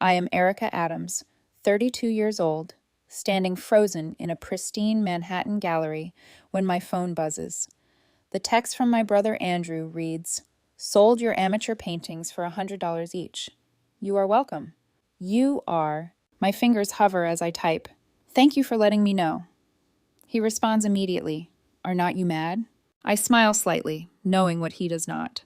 I am Erica Adams, 32 years old, standing frozen in a pristine Manhattan gallery when my phone buzzes. The text from my brother Andrew reads, "Sold your amateur paintings for $100 each. You are welcome." You are. My fingers hover as I type. "Thank you for letting me know." He responds immediately, "Are not you mad?" I smile slightly, knowing what he does not.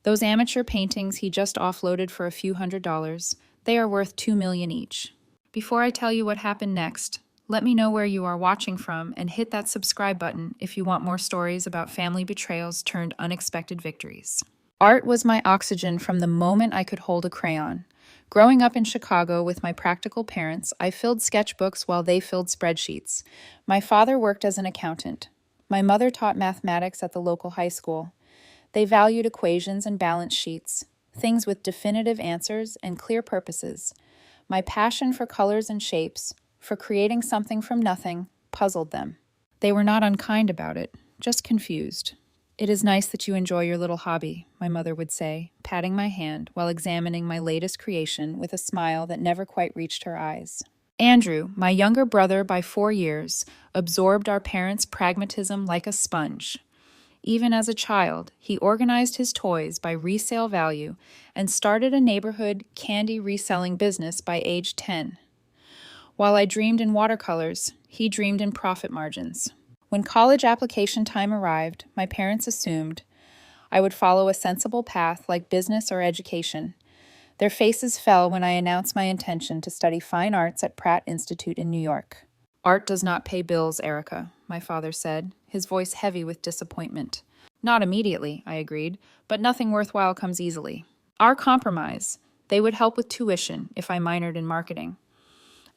Those amateur paintings he just offloaded for a few $100s, they are worth $2 million each. Before I tell you what happened next, let me know where you are watching from and hit that subscribe button if you want more stories about family betrayals turned unexpected victories. Art was my oxygen from the moment I could hold a crayon. Growing up in Chicago with my practical parents, I filled sketchbooks while they filled spreadsheets. My father worked as an accountant. My mother taught mathematics at the local high school. They valued equations and balance sheets, things with definitive answers and clear purposes. My passion for colors and shapes, for creating something from nothing, puzzled them. They were not unkind about it, just confused. "It is nice that you enjoy your little hobby," my mother would say, patting my hand while examining my latest creation with a smile that never quite reached her eyes. Andrew, my younger brother by 4 years, absorbed our parents' pragmatism like a sponge. Even as a child, he organized his toys by resale value and started a neighborhood candy reselling business by age 10. While I dreamed in watercolors, he dreamed in profit margins. When college application time arrived, my parents assumed I would follow a sensible path like business or education. Their faces fell when I announced my intention to study fine arts at Pratt Institute in New York. "Art does not pay bills, Erica," my father said, his voice heavy with disappointment. "Not immediately," I agreed, "but nothing worthwhile comes easily." Our compromise: they would help with tuition if I minored in marketing.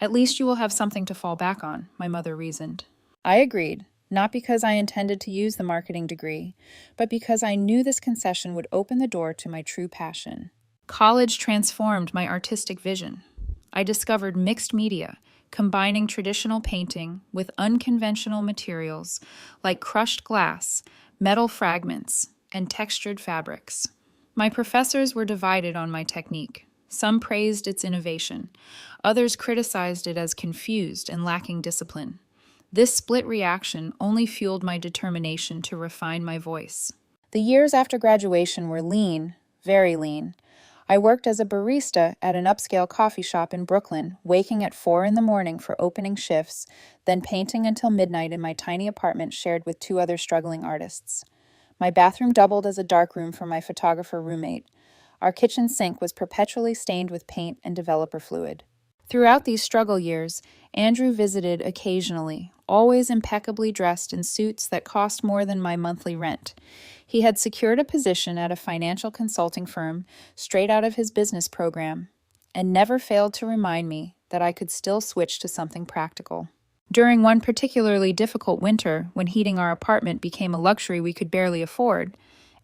"At least you will have something to fall back on," my mother reasoned. I agreed, not because I intended to use the marketing degree, but because I knew this concession would open the door to my true passion. College transformed my artistic vision. I discovered mixed media, combining traditional painting with unconventional materials like crushed glass, metal fragments, and textured fabrics. My professors were divided on my technique. Some praised its innovation. Others criticized it as confused and lacking discipline. This split reaction only fueled my determination to refine my voice. The years after graduation were lean, very lean. I worked as a barista at an upscale coffee shop in Brooklyn, waking at 4 in the morning for opening shifts, then painting until midnight in my tiny apartment shared with 2 other struggling artists. My bathroom doubled as a darkroom for my photographer roommate. Our kitchen sink was perpetually stained with paint and developer fluid. Throughout these struggle years, Andrew visited occasionally, always impeccably dressed in suits that cost more than my monthly rent. He had secured a position at a financial consulting firm straight out of his business program, and never failed to remind me that I could still switch to something practical. During one particularly difficult winter, when heating our apartment became a luxury we could barely afford,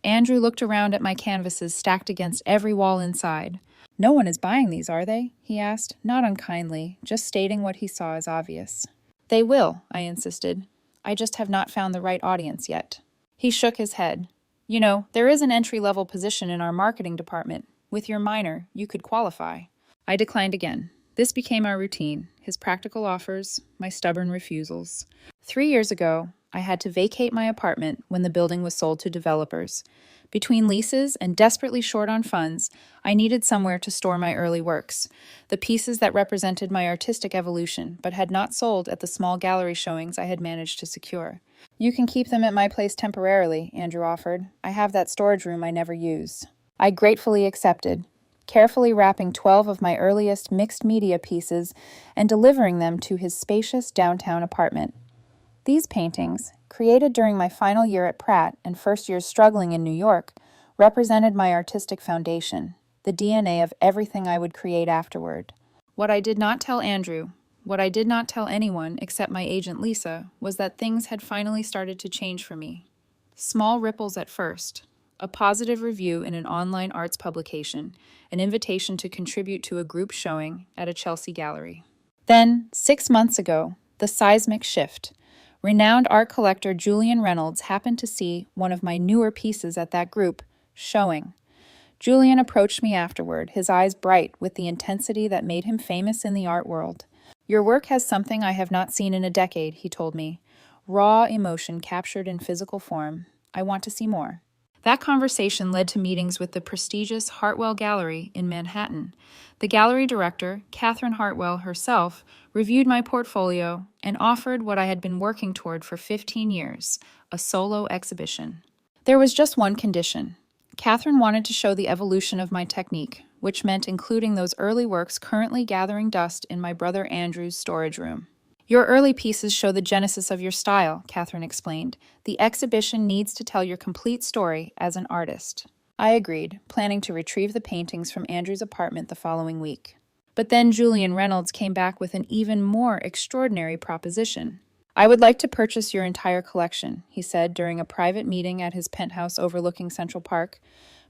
Andrew looked around at my canvases stacked against every wall inside. "No one is buying these, are they?" he asked, not unkindly, just stating what he saw as obvious. "They will," I insisted. "I just have not found the right audience yet." He shook his head. "You know, there is an entry-level position in our marketing department. With your minor, you could qualify." I declined again. This became our routine, his practical offers, my stubborn refusals. 3 years ago, I had to vacate my apartment when the building was sold to developers. Between leases and desperately short on funds, I needed somewhere to store my early works, the pieces that represented my artistic evolution, but had not sold at the small gallery showings I had managed to secure. "You can keep them at my place temporarily," Andrew offered. "I have that storage room I never use." I gratefully accepted, carefully wrapping 12 of my earliest mixed media pieces and delivering them to his spacious downtown apartment. These paintings, created during my final year at Pratt and first years struggling in New York, represented my artistic foundation, the DNA of everything I would create afterward. What I did not tell Andrew, what I did not tell anyone except my agent Lisa, was that things had finally started to change for me. Small ripples at first. A positive review in an online arts publication, an invitation to contribute to a group showing at a Chelsea gallery. Then, 6 months ago, the seismic shift. Renowned art collector Julian Reynolds happened to see one of my newer pieces at that group, showing. Julian approached me afterward, his eyes bright with the intensity that made him famous in the art world. "Your work has something I have not seen in a decade," he told me. "Raw emotion captured in physical form. I want to see more." That conversation led to meetings with the prestigious Hartwell Gallery in Manhattan. The gallery director, Catherine Hartwell herself, reviewed my portfolio and offered what I had been working toward for 15 years, a solo exhibition. There was just one condition. Catherine wanted to show the evolution of my technique, which meant including those early works currently gathering dust in my brother Andrew's storage room. "Your early pieces show the genesis of your style," Catherine explained. "The exhibition needs to tell your complete story as an artist." I agreed, planning to retrieve the paintings from Andrew's apartment the following week. But then Julian Reynolds came back with an even more extraordinary proposition. "I would like to purchase your entire collection," he said during a private meeting at his penthouse overlooking Central Park,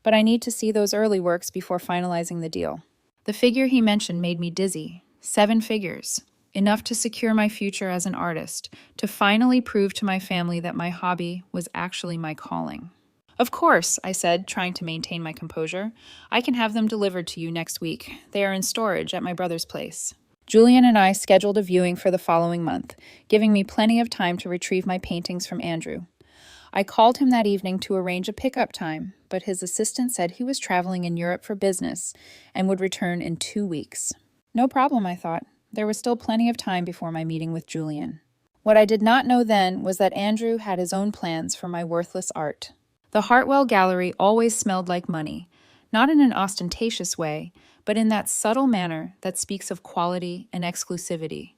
"but I need to see those early works before finalizing the deal." The figure he mentioned made me dizzy. 7 figures. Enough to secure my future as an artist, to finally prove to my family that my hobby was actually my calling. "Of course," I said, trying to maintain my composure. "I can have them delivered to you next week. They are in storage at my brother's place." Julian and I scheduled a viewing for the following month, giving me plenty of time to retrieve my paintings from Andrew. I called him that evening to arrange a pickup time, but his assistant said he was traveling in Europe for business and would return in 2 weeks. No problem, I thought. There was still plenty of time before my meeting with Julian. What I did not know then was that Andrew had his own plans for my worthless art. The Hartwell Gallery always smelled like money, not in an ostentatious way, but in that subtle manner that speaks of quality and exclusivity.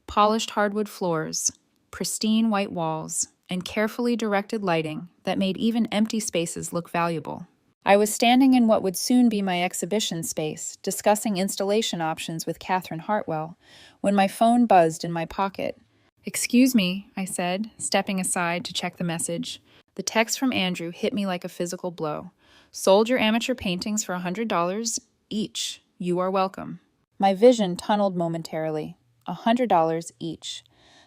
Polished hardwood floors, pristine white walls, and carefully directed lighting that made even empty spaces look valuable. I was standing in what would soon be my exhibition space, discussing installation options with Catherine Hartwell, when my phone buzzed in my pocket. "Excuse me," I said, stepping aside to check the message. The text from Andrew hit me like a physical blow. "Sold your amateur paintings for $100 each. You are welcome." My vision tunneled momentarily. $100 each.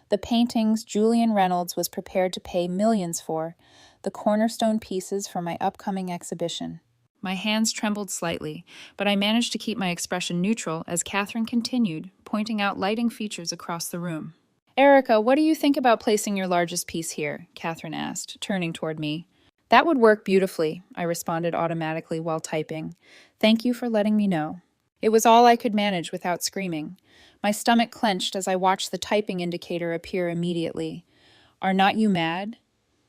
The paintings Julian Reynolds was prepared to pay millions for, the cornerstone pieces for my upcoming exhibition. My hands trembled slightly, but I managed to keep my expression neutral as Catherine continued, pointing out lighting features across the room. "Erica, what do you think about placing your largest piece here?" Catherine asked, turning toward me. "That would work beautifully," I responded automatically while typing. "Thank you for letting me know." It was all I could manage without screaming. My stomach clenched as I watched the typing indicator appear immediately. "Are not you mad?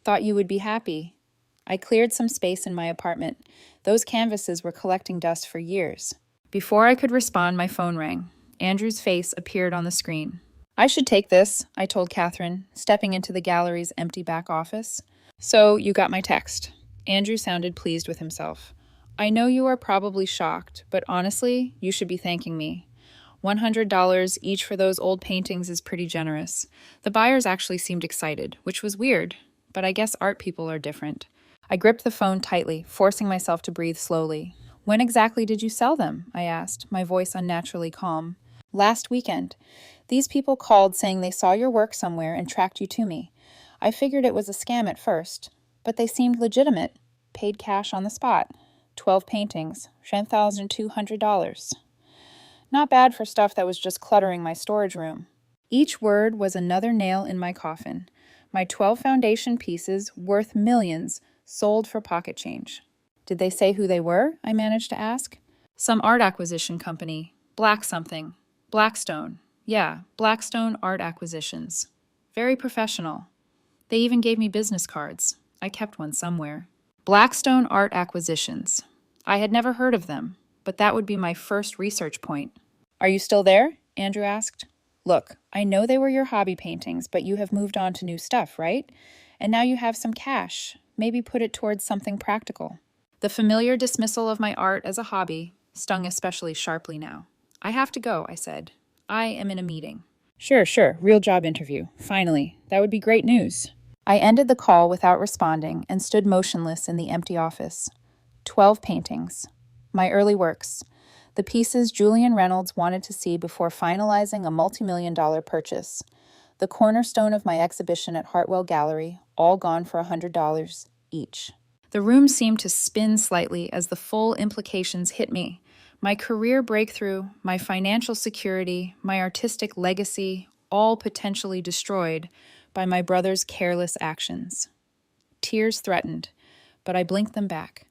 Thought you would be happy." I cleared some space in my apartment. Those canvases were collecting dust for years. Before I could respond, my phone rang. Andrew's face appeared on the screen. "I should take this," I told Catherine, stepping into the gallery's empty back office. "So, you got my text." Andrew sounded pleased with himself. "I know you are probably shocked, but honestly, you should be thanking me. $100 each for those old paintings is pretty generous." The buyers actually seemed excited, which was weird, but I guess art people are different. I gripped the phone tightly, forcing myself to breathe slowly. "When exactly did you sell them?" I asked, my voice unnaturally calm. "Last weekend. These people called saying they saw your work somewhere and tracked you to me. I figured it was a scam at first, but they seemed legitimate. Paid cash on the spot. 12 paintings, $10,200. Not bad for stuff that was just cluttering my storage room." Each word was another nail in my coffin. My 12 foundation pieces, worth millions, sold for pocket change. "Did they say who they were?" I managed to ask. "Some art acquisition company. Black something. Blackstone. Yeah, Blackstone Art Acquisitions. Very professional. They even gave me business cards. I kept one somewhere. Blackstone Art Acquisitions. I had never heard of them, but that would be my first research point. "Are you still there?" Andrew asked. "Look, I know they were your hobby paintings, but you have moved on to new stuff, right? And now you have some cash. Maybe put it towards something practical." The familiar dismissal of my art as a hobby stung especially sharply now. "I have to go," I said. "I am in a meeting." Sure, real job interview. Finally, that would be great news." I ended the call without responding and stood motionless in the empty office. 12 paintings. My early works. The pieces Julian Reynolds wanted to see before finalizing a multi-million-dollar purchase. The cornerstone of my exhibition at Hartwell Gallery, all gone for $100 each. The room seemed to spin slightly as the full implications hit me. My career breakthrough, my financial security, my artistic legacy, all potentially destroyed by my brother's careless actions. Tears threatened, but I blinked them back.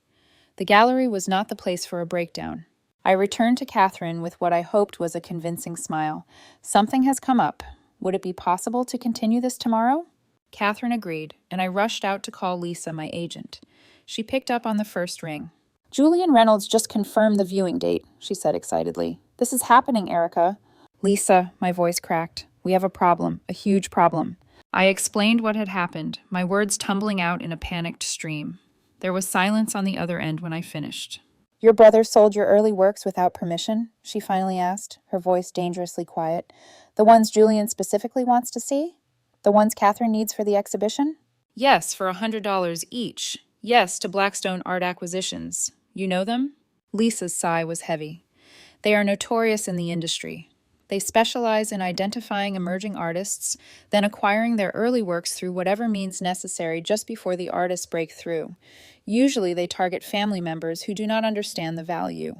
The gallery was not the place for a breakdown. I returned to Catherine with what I hoped was a convincing smile. Something has come up. Would it be possible to continue this tomorrow? Catherine agreed, and I rushed out to call Lisa, my agent. She picked up on the first ring. Julian Reynolds just confirmed the viewing date, she said excitedly. This is happening, Erica. Lisa, my voice cracked. We have a problem, a huge problem. I explained what had happened, my words tumbling out in a panicked stream. There was silence on the other end when I finished. Your brother sold your early works without permission? She finally asked, her voice dangerously quiet. The ones Julian specifically wants to see? The ones Catherine needs for the exhibition? Yes, for $100 each. Yes, to Blackstone Art Acquisitions. You know them? Lisa's sigh was heavy. They are notorious in the industry. They specialize in identifying emerging artists, then acquiring their early works through whatever means necessary just before the artists break through. Usually they target family members who do not understand the value.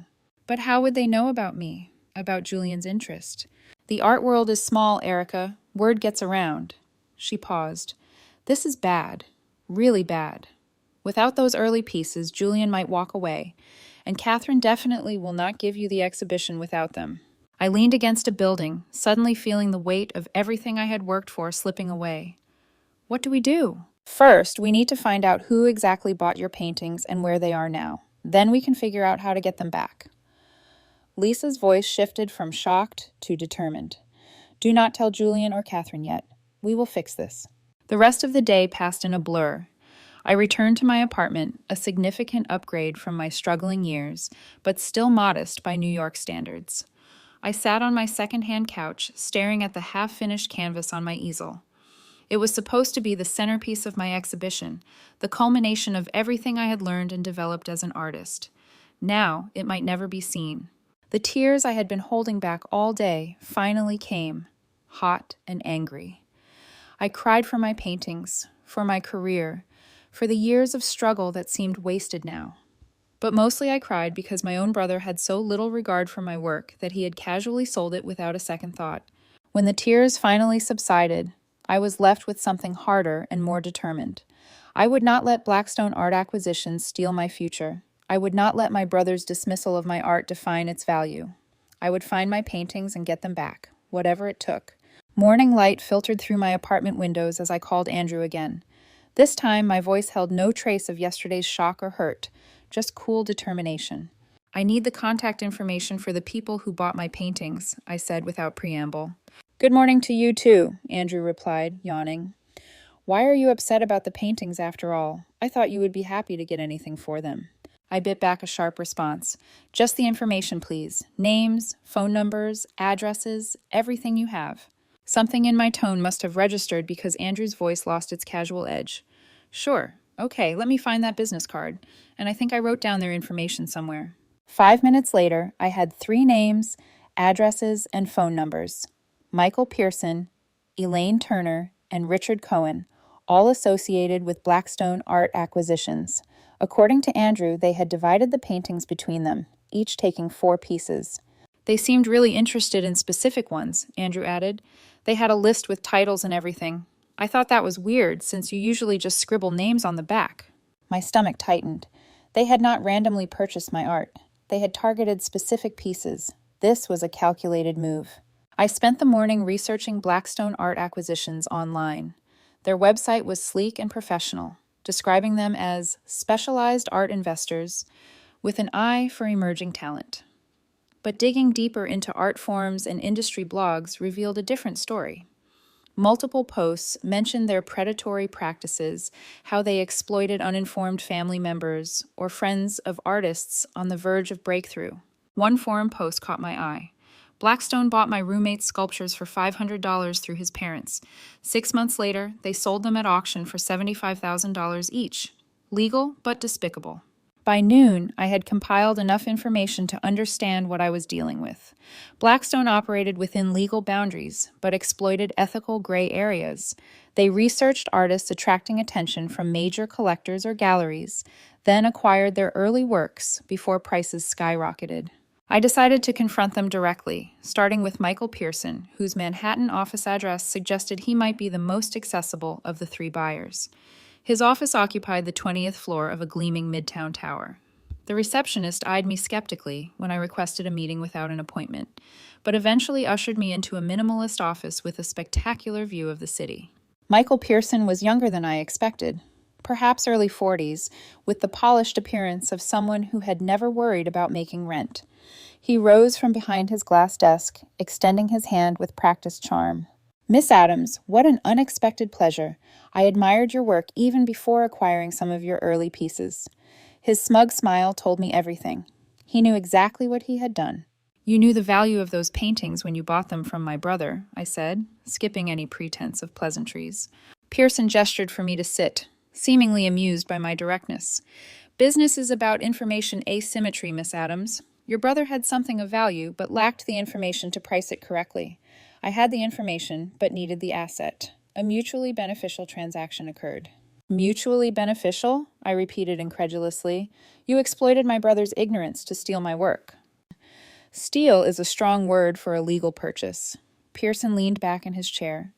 But how would they know about me, about Julian's interest? The art world is small, Erica. Word gets around. She paused. This is bad, really bad. Without those early pieces, Julian might walk away, and Catherine definitely will not give you the exhibition without them. I leaned against a building, suddenly feeling the weight of everything I had worked for slipping away. What do we do? First, we need to find out who exactly bought your paintings and where they are now. Then we can figure out how to get them back. Lisa's voice shifted from shocked to determined. Do not tell Julian or Catherine yet. We will fix this. The rest of the day passed in a blur. I returned to my apartment, a significant upgrade from my struggling years, but still modest by New York standards. I sat on my second-hand couch, staring at the half-finished canvas on my easel. It was supposed to be the centerpiece of my exhibition, the culmination of everything I had learned and developed as an artist. Now, it might never be seen. The tears I had been holding back all day finally came, hot and angry. I cried for my paintings, for my career, for the years of struggle that seemed wasted now. But mostly I cried because my own brother had so little regard for my work that he had casually sold it without a second thought. When the tears finally subsided, I was left with something harder and more determined. I would not let Blackstone Art Acquisitions steal my future. I would not let my brother's dismissal of my art define its value. I would find my paintings and get them back, whatever it took. Morning light filtered through my apartment windows as I called Andrew again. This time, my voice held no trace of yesterday's shock or hurt, just cool determination. I need the contact information for the people who bought my paintings, I said without preamble. Good morning to you too, Andrew replied, yawning. Why are you upset about the paintings after all? I thought you would be happy to get anything for them. I bit back a sharp response. Just the information, please. Names, phone numbers, addresses, everything you have. Something in my tone must have registered because Andrew's voice lost its casual edge. Sure. Okay, let me find that business card. And I think I wrote down their information somewhere. 5 minutes later, I had 3 names, addresses, and phone numbers. Michael Pearson, Elaine Turner, and Richard Cohen, all associated with Blackstone Art Acquisitions. According to Andrew, they had divided the paintings between them, each taking 4 pieces. They seemed really interested in specific ones, Andrew added. They had a list with titles and everything. I thought that was weird, since you usually just scribble names on the back. My stomach tightened. They had not randomly purchased my art. They had targeted specific pieces. This was a calculated move. I spent the morning researching Blackstone Art Acquisitions online. Their website was sleek and professional, describing them as specialized art investors with an eye for emerging talent. But digging deeper into art forums and industry blogs revealed a different story. Multiple posts mentioned their predatory practices, how they exploited uninformed family members or friends of artists on the verge of breakthrough. One forum post caught my eye. Blackstone bought my roommate's sculptures for $500 through his parents. 6 months later, they sold them at auction for $75,000 each. Legal, but despicable. By noon, I had compiled enough information to understand what I was dealing with. Blackstone operated within legal boundaries, but exploited ethical gray areas. They researched artists attracting attention from major collectors or galleries, then acquired their early works before prices skyrocketed. I decided to confront them directly, starting with Michael Pearson, whose Manhattan office address suggested he might be the most accessible of the three buyers. His office occupied the 20th floor of a gleaming midtown tower. The receptionist eyed me skeptically when I requested a meeting without an appointment, but eventually ushered me into a minimalist office with a spectacular view of the city. Michael Pearson was younger than I expected, perhaps early 40s, with the polished appearance of someone who had never worried about making rent. He rose from behind his glass desk, extending his hand with practiced charm. "Miss Adams, what an unexpected pleasure. I admired your work even before acquiring some of your early pieces." His smug smile told me everything. He knew exactly what he had done. "You knew the value of those paintings when you bought them from my brother," I said, skipping any pretense of pleasantries. Pearson gestured for me to sit, seemingly amused by my directness. "Business is about information asymmetry, Miss Adams. Your brother had something of value, but lacked the information to price it correctly. I had the information, but needed the asset. A mutually beneficial transaction occurred." "Mutually beneficial?" I repeated incredulously. "You exploited my brother's ignorance to steal my work." "Steal is a strong word for a legal purchase." Pearson leaned back in his chair.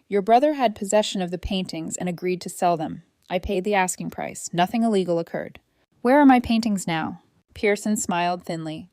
"Your brother had possession of the paintings and agreed to sell them. I paid the asking price. Nothing illegal occurred." "Where are my paintings now?" Pearson smiled thinly.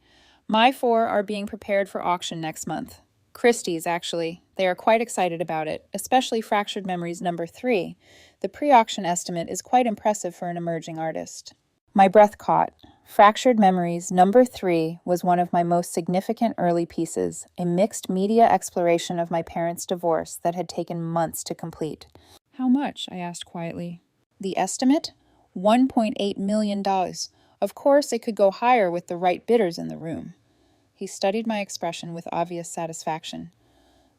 "My 4 are being prepared for auction next month. Christie's, actually. They are quite excited about it, especially Fractured Memories No. 3. The pre-auction estimate is quite impressive for an emerging artist." My breath caught. Fractured Memories No. 3 was one of my most significant early pieces, a mixed media exploration of my parents' divorce that had taken months to complete. "How much?" I asked quietly. "The estimate? $1.8 million. Of course, it could go higher with the right bidders in the room." He studied my expression with obvious satisfaction.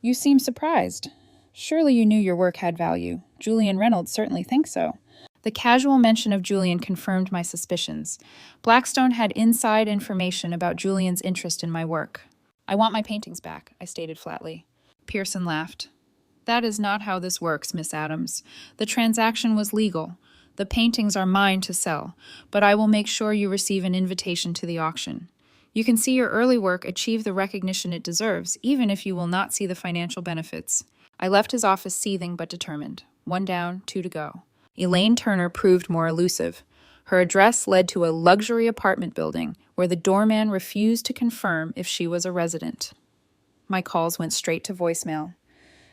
"You seem surprised. Surely you knew your work had value. Julian Reynolds certainly thinks so." The casual mention of Julian confirmed my suspicions. Blackstone had inside information about Julian's interest in my work. "I want my paintings back," I stated flatly. Pearson laughed. "That is not how this works, Miss Adams. The transaction was legal. The paintings are mine to sell, but I will make sure you receive an invitation to the auction. You can see your early work achieve the recognition it deserves, even if you will not see the financial benefits." I left his office seething but determined. 1 down, 2 to go. Elaine Turner proved more elusive. Her address led to a luxury apartment building where the doorman refused to confirm if she was a resident. My calls went straight to voicemail.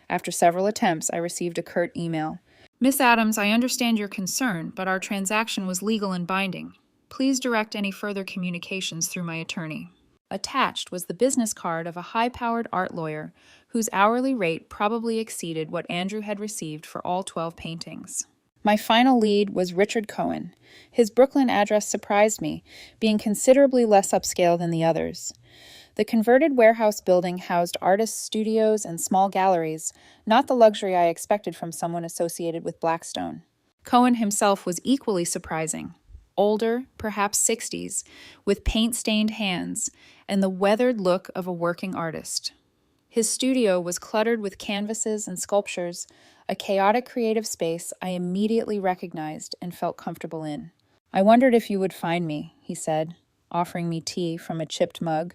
After several attempts, I received a curt email. "Miss Adams, I understand your concern, but our transaction was legal and binding. Please direct any further communications through my attorney." Attached was the business card of a high-powered art lawyer whose hourly rate probably exceeded what Andrew had received for all 12 paintings. My final lead was Richard Cohen. His Brooklyn address surprised me, being considerably less upscale than the others. The converted warehouse building housed artists' studios and small galleries, not the luxury I expected from someone associated with Blackstone. Cohen himself was equally surprising. Older, perhaps 60s, with paint-stained hands and the weathered look of a working artist. His studio was cluttered with canvases and sculptures, a chaotic creative space I immediately recognized and felt comfortable in. "I wondered if you would find me," he said, offering me tea from a chipped mug.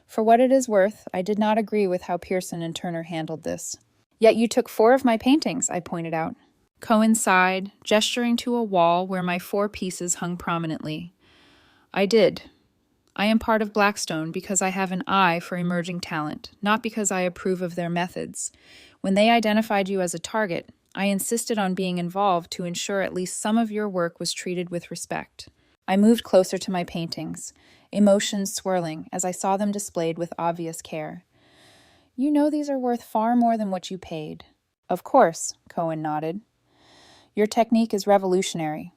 For what it is worth, I did not agree with how Pearson and Turner handled this. "Yet you took 4 of my paintings," I pointed out. Cohen sighed, gesturing to a wall where my 4 pieces hung prominently. "I did. I am part of Blackstone because I have an eye for emerging talent, not because I approve of their methods. When they identified you as a target, I insisted on being involved to ensure at least some of your work was treated with respect." I moved closer to my paintings, emotions swirling as I saw them displayed with obvious care. "You know these are worth far more than what you paid." "Of course," Cohen nodded. "Your technique is revolutionary.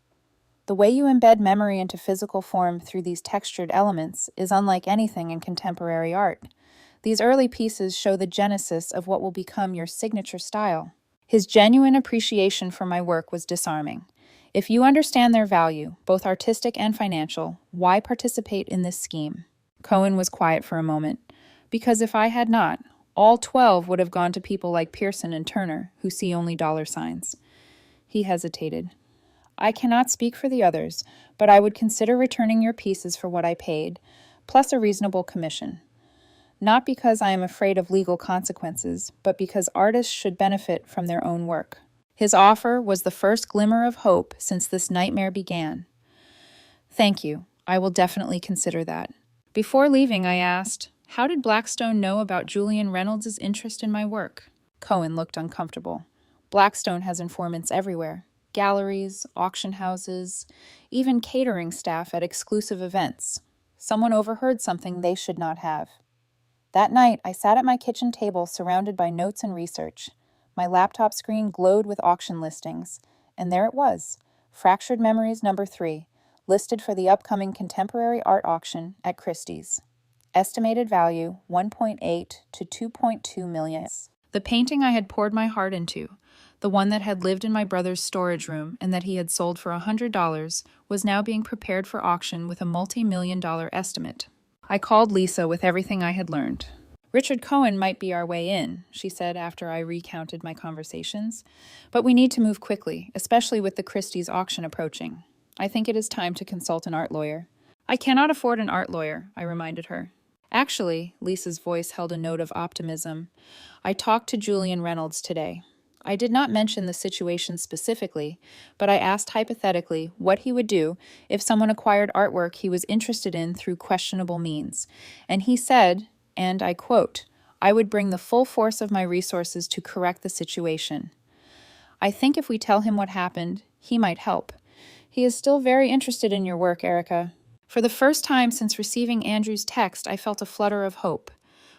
The way you embed memory into physical form through these textured elements is unlike anything in contemporary art. These early pieces show the genesis of what will become your signature style." His genuine appreciation for my work was disarming. If you understand their value, both artistic and financial, why participate in this scheme? Cohen was quiet for a moment. Because if I had not, all 12 would have gone to people like Pearson and Turner, who see only dollar signs. He hesitated. I cannot speak for the others, but I would consider returning your pieces for what I paid, plus a reasonable commission. Not because I am afraid of legal consequences, but because artists should benefit from their own work. His offer was the first glimmer of hope since this nightmare began. Thank you. I will definitely consider that. Before leaving, I asked, how did Blackstone know about Julian Reynolds' interest in my work? Cohen looked uncomfortable. Blackstone has informants everywhere. Galleries, auction houses, even catering staff at exclusive events. Someone overheard something they should not have. That night, I sat at my kitchen table surrounded by notes and research. My laptop screen glowed with auction listings, and there it was, Fractured Memories No. 3, listed for the upcoming contemporary art auction at Christie's. Estimated value, 1.8 to 2.2 million. The painting I had poured my heart into, the one that had lived in my brother's storage room and that he had sold for $100, was now being prepared for auction with a multi-million-dollar estimate. I called Lisa with everything I had learned. Richard Cohen might be our way in, she said after I recounted my conversations, but we need to move quickly, especially with the Christie's auction approaching. I think it is time to consult an art lawyer. I cannot afford an art lawyer, I reminded her. Actually, Lisa's voice held a note of optimism. I talked to Julian Reynolds today. I did not mention the situation specifically, but I asked hypothetically what he would do if someone acquired artwork he was interested in through questionable means. And he said, and I quote, I would bring the full force of my resources to correct the situation. I think if we tell him what happened, he might help. He is still very interested in your work, Erica. For the first time since receiving Andrew's text, I felt a flutter of hope.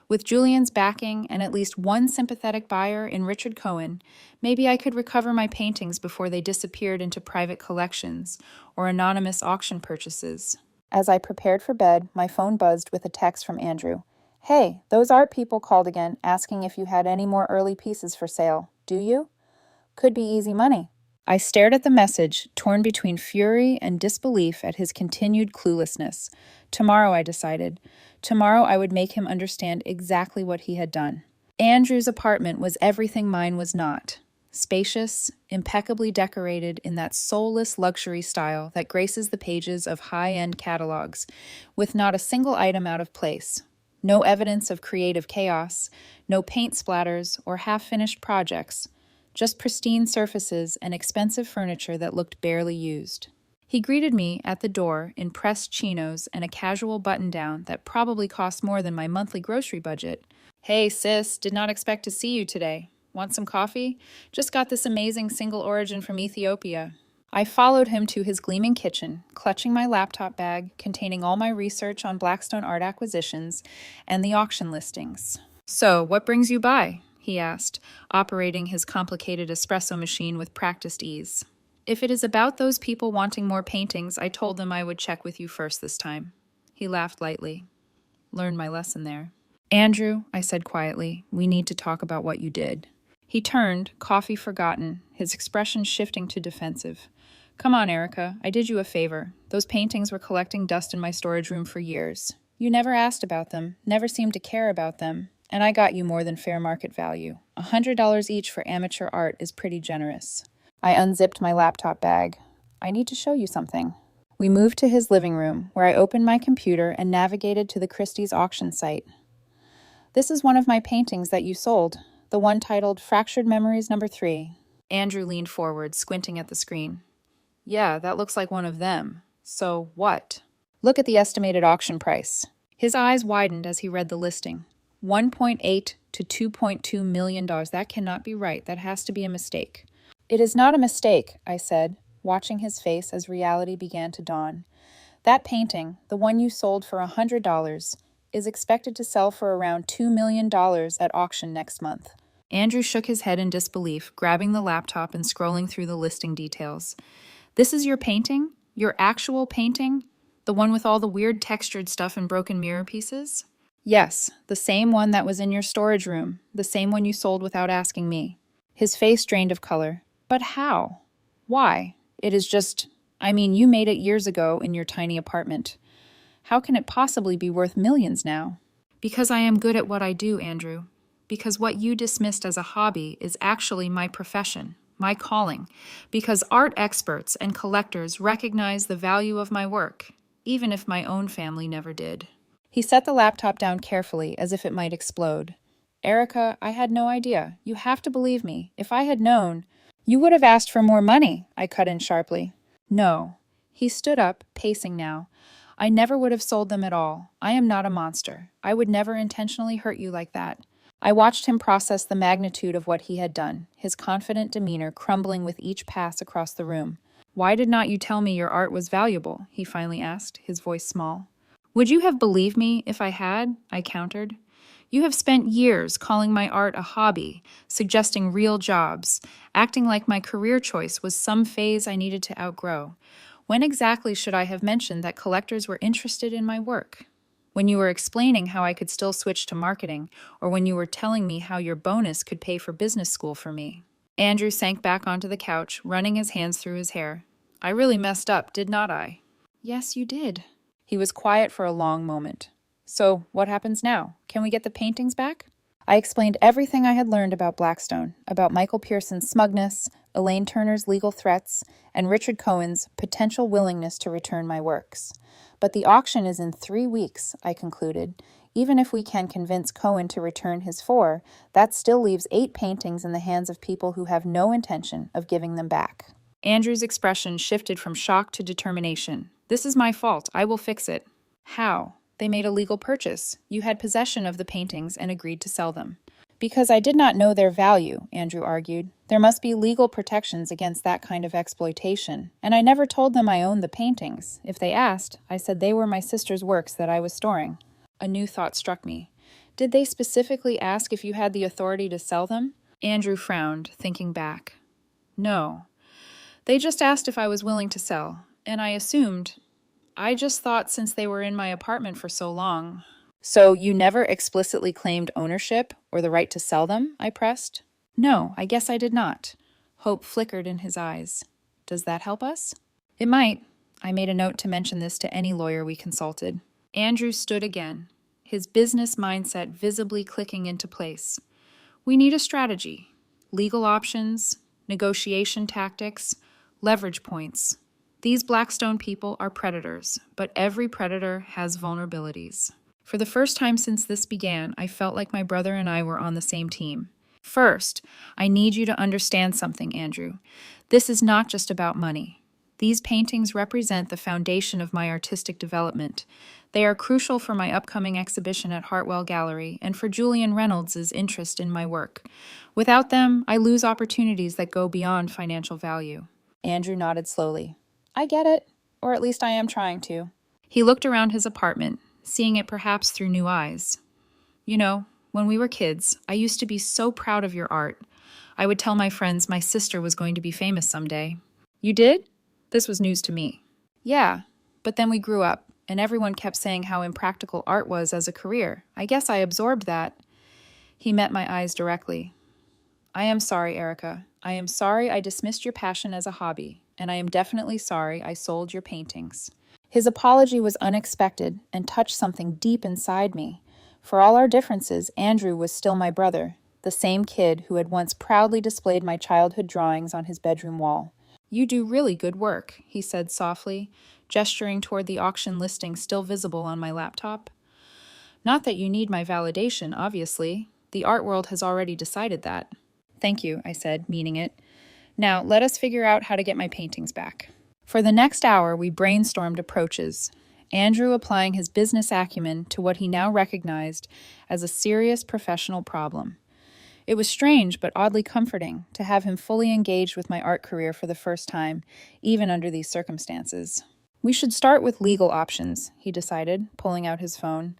With Julian's backing and at least one sympathetic buyer in Richard Cohen, maybe I could recover my paintings before they disappeared into private collections or anonymous auction purchases. As I prepared for bed, my phone buzzed with a text from Andrew. Hey, those art people called again, asking if you had any more early pieces for sale. Do you? Could be easy money. I stared at the message, torn between fury and disbelief at his continued cluelessness. Tomorrow, I decided. Tomorrow I would make him understand exactly what he had done. Andrew's apartment was everything mine was not. Spacious, impeccably decorated in that soulless luxury style that graces the pages of high-end catalogs, with not a single item out of place. No evidence of creative chaos, no paint splatters or half-finished projects, just pristine surfaces and expensive furniture that looked barely used. He greeted me at the door in pressed chinos and a casual button-down that probably cost more than my monthly grocery budget. Hey, sis, did not expect to see you today. Want some coffee? Just got this amazing single origin from Ethiopia. I followed him to his gleaming kitchen, clutching my laptop bag containing all my research on Blackstone art acquisitions and the auction listings. So, what brings you by? He asked, operating his complicated espresso machine with practiced ease. If it is about those people wanting more paintings, I told them I would check with you first this time. He laughed lightly. Learned my lesson there. Andrew, I said quietly, we need to talk about what you did. He turned, coffee forgotten, his expression shifting to defensive. Come on, Erica, I did you a favor. Those paintings were collecting dust in my storage room for years. You never asked about them, never seemed to care about them, and I got you more than fair market value. $100 each for amateur art is pretty generous. I unzipped my laptop bag. I need to show you something. We moved to his living room, where I opened my computer and navigated to the Christie's auction site. This is one of my paintings that you sold, the one titled Fractured Memories No. 3. Andrew leaned forward, squinting at the screen. Yeah, that looks like one of them. So what? Look at the estimated auction price. His eyes widened as he read the listing. $1.8 to $2.2 million. That cannot be right. That has to be a mistake. It is not a mistake, I said, watching his face as reality began to dawn. That painting, the one you sold for $100, is expected to sell for around $2 million at auction next month. Andrew shook his head in disbelief, grabbing the laptop and scrolling through the listing details. This is your painting? Your actual painting? The one with all the weird textured stuff and broken mirror pieces? Yes, the same one that was in your storage room, the same one you sold without asking me. His face drained of color. But how? Why? It is just, you made it years ago in your tiny apartment. How can it possibly be worth millions now? Because I am good at what I do, Andrew. Because what you dismissed as a hobby is actually my profession, my calling. Because art experts and collectors recognize the value of my work, even if my own family never did. He set the laptop down carefully, as if it might explode. Erica, I had no idea. You have to believe me. If I had known, you would have asked for more money, I cut in sharply. No. He stood up, pacing now. I never would have sold them at all. I am not a monster. I would never intentionally hurt you like that. I watched him process the magnitude of what he had done, his confident demeanor crumbling with each pass across the room. Why did not you tell me your art was valuable? He finally asked, his voice small. Would you have believed me if I had? I countered. You have spent years calling my art a hobby, suggesting real jobs, acting like my career choice was some phase I needed to outgrow. When exactly should I have mentioned that collectors were interested in my work? When you were explaining how I could still switch to marketing, or when you were telling me how your bonus could pay for business school for me? Andrew sank back onto the couch, running his hands through his hair. I really messed up, did not I? Yes, you did. He was quiet for a long moment. So, what happens now? Can we get the paintings back? I explained everything I had learned about Blackstone, about Michael Pearson's smugness, Elaine Turner's legal threats, and Richard Cohen's potential willingness to return my works. But the auction is in 3 weeks, I concluded. Even if we can convince Cohen to return his 4, that still leaves 8 paintings in the hands of people who have no intention of giving them back. Andrew's expression shifted from shock to determination. This is my fault. I will fix it. How? They made a legal purchase. You had possession of the paintings and agreed to sell them. Because I did not know their value, Andrew argued. There must be legal protections against that kind of exploitation. And I never told them I owned the paintings. If they asked, I said they were my sister's works that I was storing. A new thought struck me. Did they specifically ask if you had the authority to sell them? Andrew frowned, thinking back. No. They just asked if I was willing to sell, and I just thought since they were in my apartment for so long. So you never explicitly claimed ownership or the right to sell them? I pressed. No, I guess I did not. Hope flickered in his eyes. Does that help us? It might. I made a note to mention this to any lawyer we consulted. Andrew stood again, his business mindset visibly clicking into place. We need a strategy. Legal options, negotiation tactics, leverage points. These Blackstone people are predators, but every predator has vulnerabilities. For the first time since this began, I felt like my brother and I were on the same team. First, I need you to understand something, Andrew. This is not just about money. These paintings represent the foundation of my artistic development. They are crucial for my upcoming exhibition at Hartwell Gallery and for Julian Reynolds' interest in my work. Without them, I lose opportunities that go beyond financial value. Andrew nodded slowly. I get it, or at least I am trying to. He looked around his apartment, seeing it perhaps through new eyes. You know, when we were kids, I used to be so proud of your art. I would tell my friends my sister was going to be famous someday. You did? This was news to me. Yeah, but then we grew up, and everyone kept saying how impractical art was as a career. I guess I absorbed that. He met my eyes directly. I am sorry, Erica. I am sorry I dismissed your passion as a hobby, and I am definitely sorry I sold your paintings. His apology was unexpected and touched something deep inside me. For all our differences, Andrew was still my brother, the same kid who had once proudly displayed my childhood drawings on his bedroom wall. You do really good work, he said softly, gesturing toward the auction listing still visible on my laptop. Not that you need my validation, obviously. The art world has already decided that. Thank you, I said, meaning it. Now, let us figure out how to get my paintings back. For the next hour, we brainstormed approaches, Andrew applying his business acumen to what he now recognized as a serious professional problem. It was strange but oddly comforting to have him fully engaged with my art career for the first time, even under these circumstances. We should start with legal options, he decided, pulling out his phone.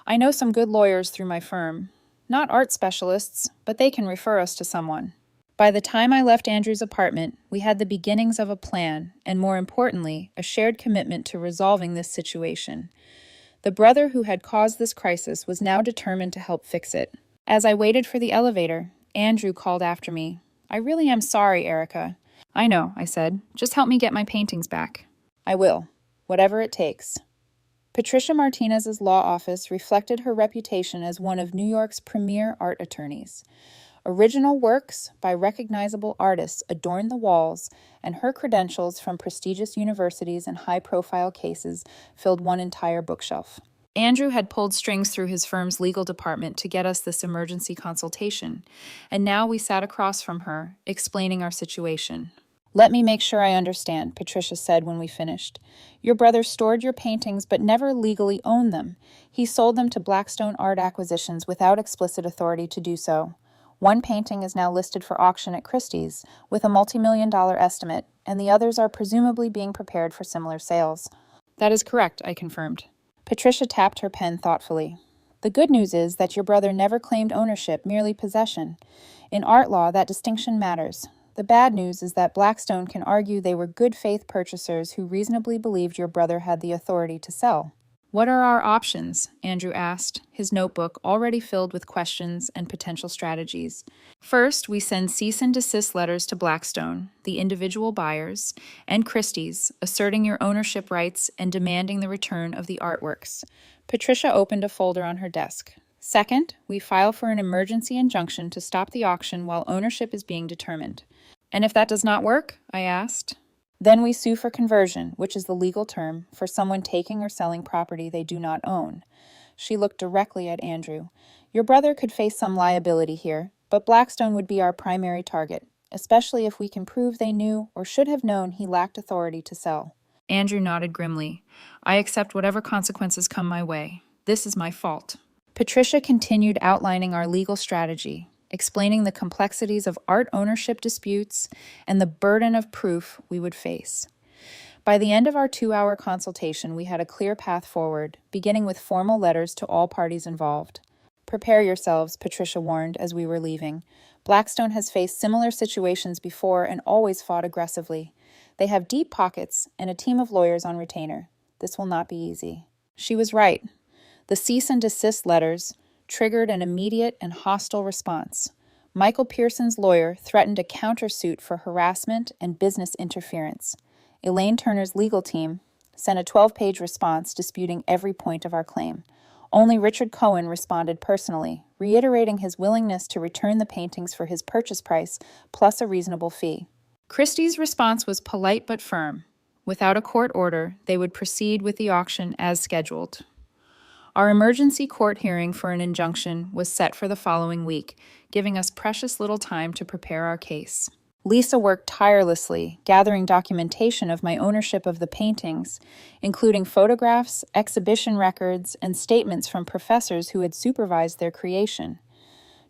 I know some good lawyers through my firm. Not art specialists, but they can refer us to someone. By the time I left Andrew's apartment, we had the beginnings of a plan, and more importantly, a shared commitment to resolving this situation. The brother who had caused this crisis was now determined to help fix it. As I waited for the elevator, Andrew called after me. I really am sorry, Erica. I know, I said. Just help me get my paintings back. I will, whatever it takes. Patricia Martinez's law office reflected her reputation as one of New York's premier art attorneys. Original works by recognizable artists adorned the walls, and her credentials from prestigious universities and high-profile cases filled one entire bookshelf. Andrew had pulled strings through his firm's legal department to get us this emergency consultation, and now we sat across from her, explaining our situation. Let me make sure I understand, Patricia said when we finished. Your brother stored your paintings but never legally owned them. He sold them to Blackstone Art Acquisitions without explicit authority to do so. One painting is now listed for auction at Christie's with a multi-million-dollar estimate, and the others are presumably being prepared for similar sales. That is correct, I confirmed. Patricia tapped her pen thoughtfully. The good news is that your brother never claimed ownership, merely possession. In art law, that distinction matters. The bad news is that Blackstone can argue they were good faith purchasers who reasonably believed your brother had the authority to sell. What are our options? Andrew asked, his notebook already filled with questions and potential strategies. First, we send cease and desist letters to Blackstone, the individual buyers, and Christie's, asserting your ownership rights and demanding the return of the artworks. Patricia opened a folder on her desk. Second, we file for an emergency injunction to stop the auction while ownership is being determined. And if that does not work? I asked. Then we sue for conversion, which is the legal term for someone taking or selling property they do not own. She looked directly at Andrew. Your brother could face some liability here, but Blackstone would be our primary target, especially if we can prove they knew or should have known he lacked authority to sell. Andrew nodded grimly. I accept whatever consequences come my way. This is my fault. Patricia continued outlining our legal strategy, explaining the complexities of art ownership disputes and the burden of proof we would face. By the end of our 2-hour consultation, we had a clear path forward, beginning with formal letters to all parties involved. Prepare yourselves, Patricia warned as we were leaving. Blackstone has faced similar situations before and always fought aggressively. They have deep pockets and a team of lawyers on retainer. This will not be easy. She was right. The cease and desist letters triggered an immediate and hostile response. Michael Pearson's lawyer threatened a countersuit for harassment and business interference. Elaine Turner's legal team sent a 12-page response disputing every point of our claim. Only Richard Cohen responded personally, reiterating his willingness to return the paintings for his purchase price plus a reasonable fee. Christie's response was polite but firm. Without a court order, they would proceed with the auction as scheduled. Our emergency court hearing for an injunction was set for the following week, giving us precious little time to prepare our case. Lisa worked tirelessly, gathering documentation of my ownership of the paintings, including photographs, exhibition records, and statements from professors who had supervised their creation.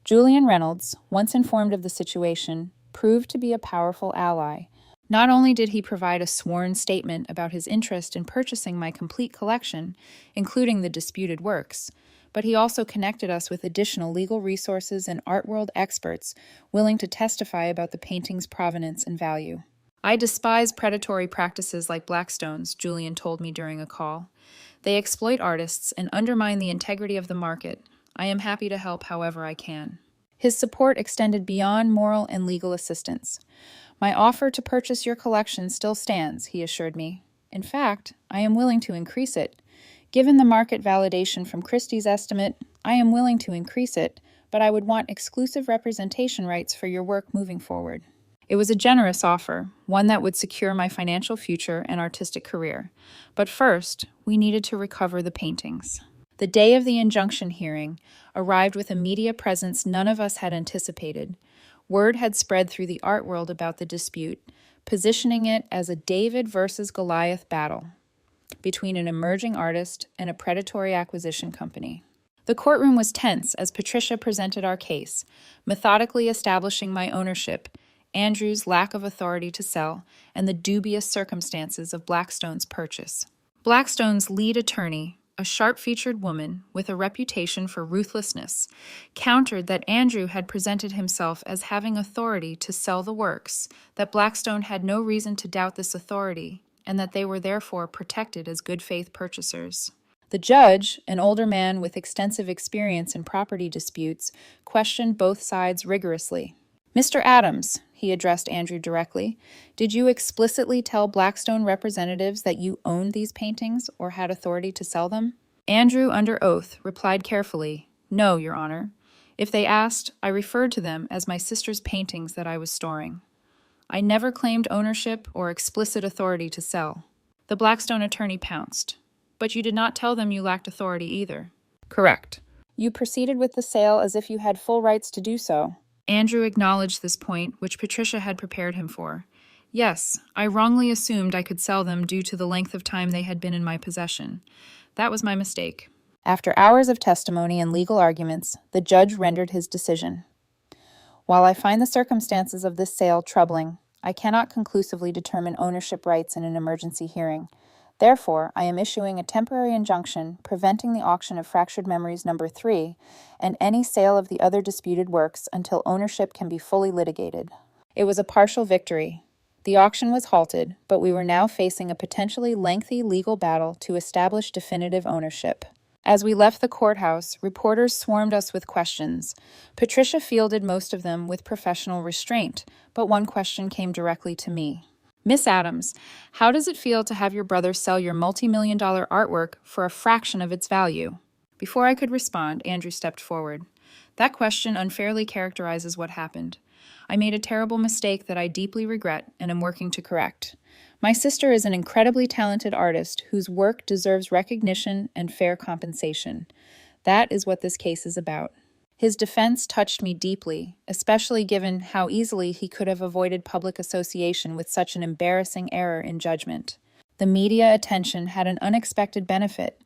Julian Reynolds, once informed of the situation, proved to be a powerful ally. Not only did he provide a sworn statement about his interest in purchasing my complete collection, including the disputed works, but he also connected us with additional legal resources and art world experts willing to testify about the painting's provenance and value. I despise predatory practices like Blackstone's, Julian told me during a call. They exploit artists and undermine the integrity of the market. I am happy to help however I can. His support extended beyond moral and legal assistance. My offer to purchase your collection still stands, he assured me. In fact, I am willing to increase it. Given the market validation from Christie's estimate, I am willing to increase it, but I would want exclusive representation rights for your work moving forward. It was a generous offer, one that would secure my financial future and artistic career. But first, we needed to recover the paintings. The day of the injunction hearing arrived with a media presence none of us had anticipated. Word had spread through the art world about the dispute, positioning it as a David versus Goliath battle between an emerging artist and a predatory acquisition company. The courtroom was tense as Patricia presented our case, methodically establishing my ownership, Andrew's lack of authority to sell, and the dubious circumstances of Blackstone's purchase. Blackstone's lead attorney, a sharp-featured woman with a reputation for ruthlessness, countered that Andrew had presented himself as having authority to sell the works, that Blackstone had no reason to doubt this authority, and that they were therefore protected as good faith purchasers. The judge, an older man with extensive experience in property disputes, questioned both sides rigorously. Mr. Adams, he addressed Andrew directly, did you explicitly tell Blackstone representatives that you owned these paintings or had authority to sell them? Andrew, under oath, replied carefully, "No, Your Honor. If they asked, I referred to them as my sister's paintings that I was storing. I never claimed ownership or explicit authority to sell." The Blackstone attorney pounced. "But you did not tell them you lacked authority either." "Correct." "You proceeded with the sale as if you had full rights to do so." Andrew acknowledged this point, which Patricia had prepared him for. "Yes, I wrongly assumed I could sell them due to the length of time they had been in my possession. That was my mistake." After hours of testimony and legal arguments, the judge rendered his decision. "While I find the circumstances of this sale troubling, I cannot conclusively determine ownership rights in an emergency hearing. Therefore, I am issuing a temporary injunction preventing the auction of Fractured Memories No. 3 and any sale of the other disputed works until ownership can be fully litigated." It was a partial victory. The auction was halted, but we were now facing a potentially lengthy legal battle to establish definitive ownership. As we left the courthouse, reporters swarmed us with questions. Patricia fielded most of them with professional restraint, but one question came directly to me. "Miss Adams, how does it feel to have your brother sell your multi-million-dollar artwork for a fraction of its value?" Before I could respond, Andrew stepped forward. "That question unfairly characterizes what happened. I made a terrible mistake that I deeply regret and am working to correct. My sister is an incredibly talented artist whose work deserves recognition and fair compensation. That is what this case is about." His defense touched me deeply, especially given how easily he could have avoided public association with such an embarrassing error in judgment. The media attention had an unexpected benefit.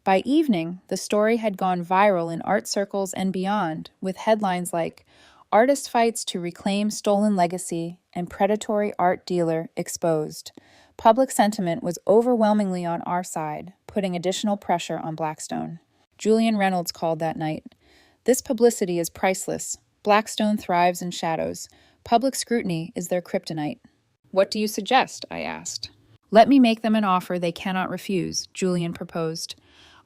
By evening, the story had gone viral in art circles and beyond, with headlines like, "Artist fights to reclaim stolen legacy," and "Predatory art dealer exposed." Public sentiment was overwhelmingly on our side, putting additional pressure on Blackstone. Julian Reynolds called that night. "This publicity is priceless. Blackstone thrives in shadows. Public scrutiny is their kryptonite." "What do you suggest?" I asked. "Let me make them an offer they cannot refuse," Julian proposed.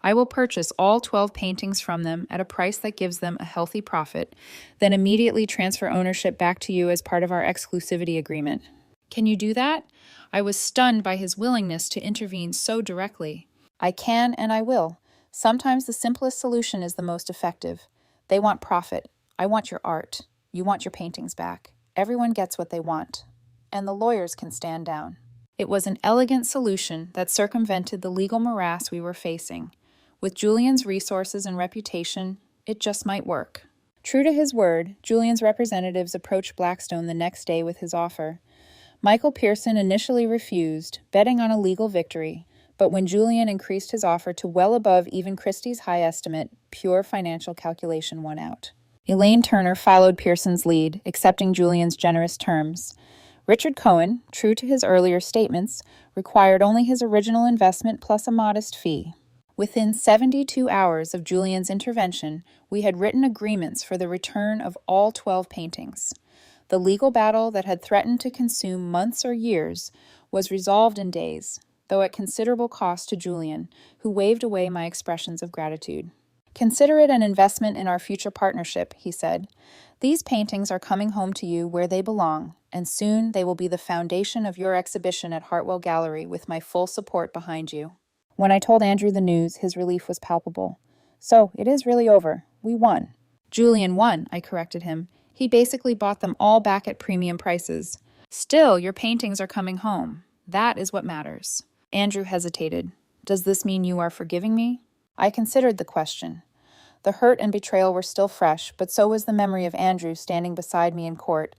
"I will purchase all 12 paintings from them at a price that gives them a healthy profit, then immediately transfer ownership back to you as part of our exclusivity agreement." "Can you do that?" I was stunned by his willingness to intervene so directly. "I can and I will. Sometimes the simplest solution is the most effective. They want profit. I want your art. You want your paintings back. Everyone gets what they want. And the lawyers can stand down." It was an elegant solution that circumvented the legal morass we were facing. With Julian's resources and reputation, it just might work. True to his word, Julian's representatives approached Blackstone the next day with his offer. Michael Pearson initially refused, betting on a legal victory, but when Julian increased his offer to well above even Christie's high estimate, pure financial calculation won out. Elaine Turner followed Pearson's lead, accepting Julian's generous terms. Richard Cohen, true to his earlier statements, required only his original investment plus a modest fee. Within 72 hours of Julian's intervention, we had written agreements for the return of all 12 paintings. The legal battle that had threatened to consume months or years was resolved in days, though at considerable cost to Julian, who waved away my expressions of gratitude. "Consider it an investment in our future partnership," he said. "These paintings are coming home to you where they belong, and soon they will be the foundation of your exhibition at Hartwell Gallery with my full support behind you." When I told Andrew the news, his relief was palpable. "So, it is really over. We won." "Julian won," I corrected him. "He basically bought them all back at premium prices. Still, your paintings are coming home. That is what matters." Andrew hesitated. "Does this mean you are forgiving me?" I considered the question. The hurt and betrayal were still fresh, but so was the memory of Andrew standing beside me in court,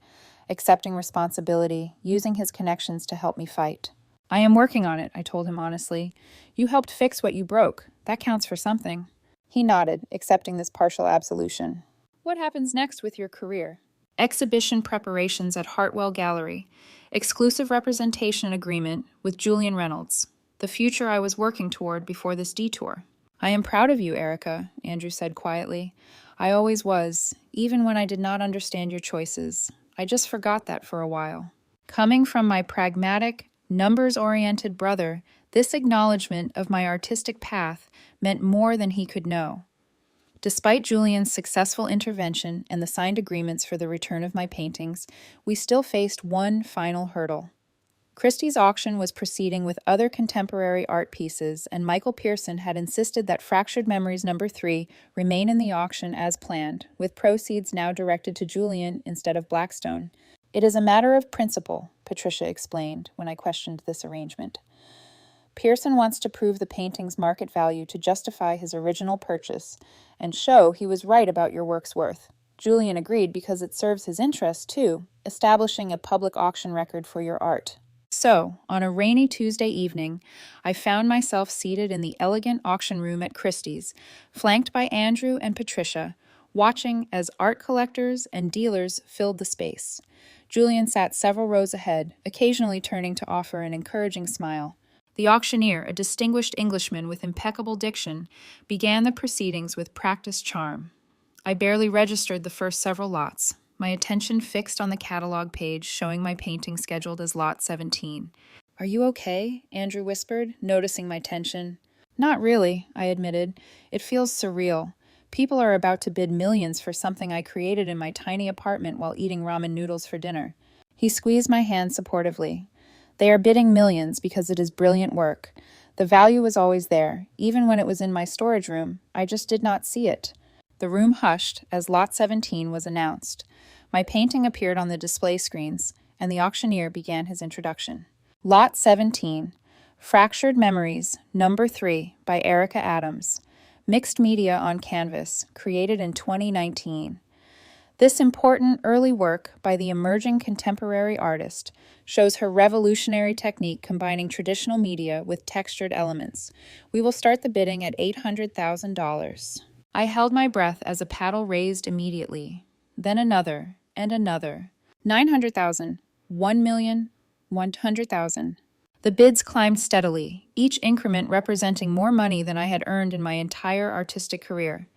accepting responsibility, using his connections to help me fight. "I am working on it," I told him honestly. "You helped fix what you broke. That counts for something." He nodded, accepting this partial absolution. "What happens next with your career?" "Exhibition preparations at Hartwell Gallery. Exclusive representation agreement with Julian Reynolds. The future I was working toward before this detour." "I am proud of you, Erica," Andrew said quietly. "I always was, even when I did not understand your choices. I just forgot that for a while." Coming from my pragmatic, numbers-oriented brother, this acknowledgement of my artistic path meant more than he could know. Despite Julian's successful intervention and the signed agreements for the return of my paintings, we still faced one final hurdle. Christie's auction was proceeding with other contemporary art pieces, and Michael Pearson had insisted that Fractured Memories No. 3 remain in the auction as planned, with proceeds now directed to Julian instead of Blackstone. "It is a matter of principle," Patricia explained when I questioned this arrangement. "Pearson wants to prove the painting's market value to justify his original purchase and show he was right about your work's worth. Julian agreed because it serves his interest, too, establishing a public auction record for your art." So, on a rainy Tuesday evening, I found myself seated in the elegant auction room at Christie's, flanked by Andrew and Patricia, watching as art collectors and dealers filled the space. Julian sat several rows ahead, occasionally turning to offer an encouraging smile. The auctioneer, a distinguished Englishman with impeccable diction, began the proceedings with practiced charm. I barely registered the first several lots, my attention fixed on the catalog page showing my painting scheduled as Lot 17. "Are you okay?" Andrew whispered, noticing my tension. "Not really," I admitted. "It feels surreal. People are about to bid millions for something I created in my tiny apartment while eating ramen noodles for dinner." He squeezed my hand supportively. "They are bidding millions because it is brilliant work. The value was always there, even when it was in my storage room. I just did not see it." The room hushed as Lot 17 was announced. My painting appeared on the display screens, and the auctioneer began his introduction. "Lot 17, Fractured Memories, No. 3 by Erica Adams. Mixed media on canvas, created in 2019. This important early work by the emerging contemporary artist shows her revolutionary technique combining traditional media with textured elements. We will start the bidding at $800,000. I held my breath as a paddle raised immediately, then another, and another. 900,000, 1,000,000, 100,000. The bids climbed steadily, each increment representing more money than I had earned in my entire artistic career.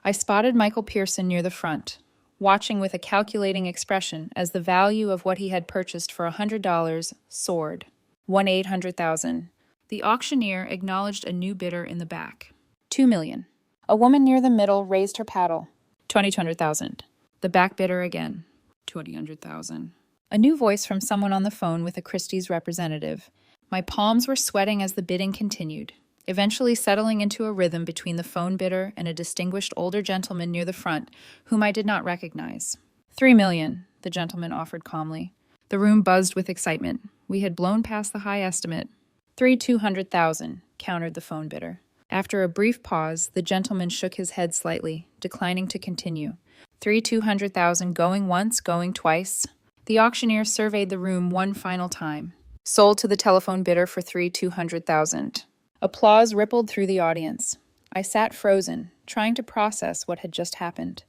I spotted Michael Pearson near the front, watching with a calculating expression as the value of what he had purchased for $100 soared. 1,800,000. The auctioneer acknowledged a new bidder in the back. 2,000,000. A woman near the middle raised her paddle. 2,200,000. The back bidder again. 2,000,000. A new voice from someone on the phone with a Christie's representative. My palms were sweating as the bidding continued, eventually settling into a rhythm between the phone bidder and a distinguished older gentleman near the front, whom I did not recognize. 3,000,000, the gentleman offered calmly. The room buzzed with excitement. We had blown past the high estimate. 3,200,000, countered the phone bidder. After a brief pause, the gentleman shook his head slightly, declining to continue. 3,200,000 going once, going twice. The auctioneer surveyed the room one final time. Sold to the telephone bidder for 3,200,000. Applause rippled through the audience. I sat frozen, trying to process what had just happened.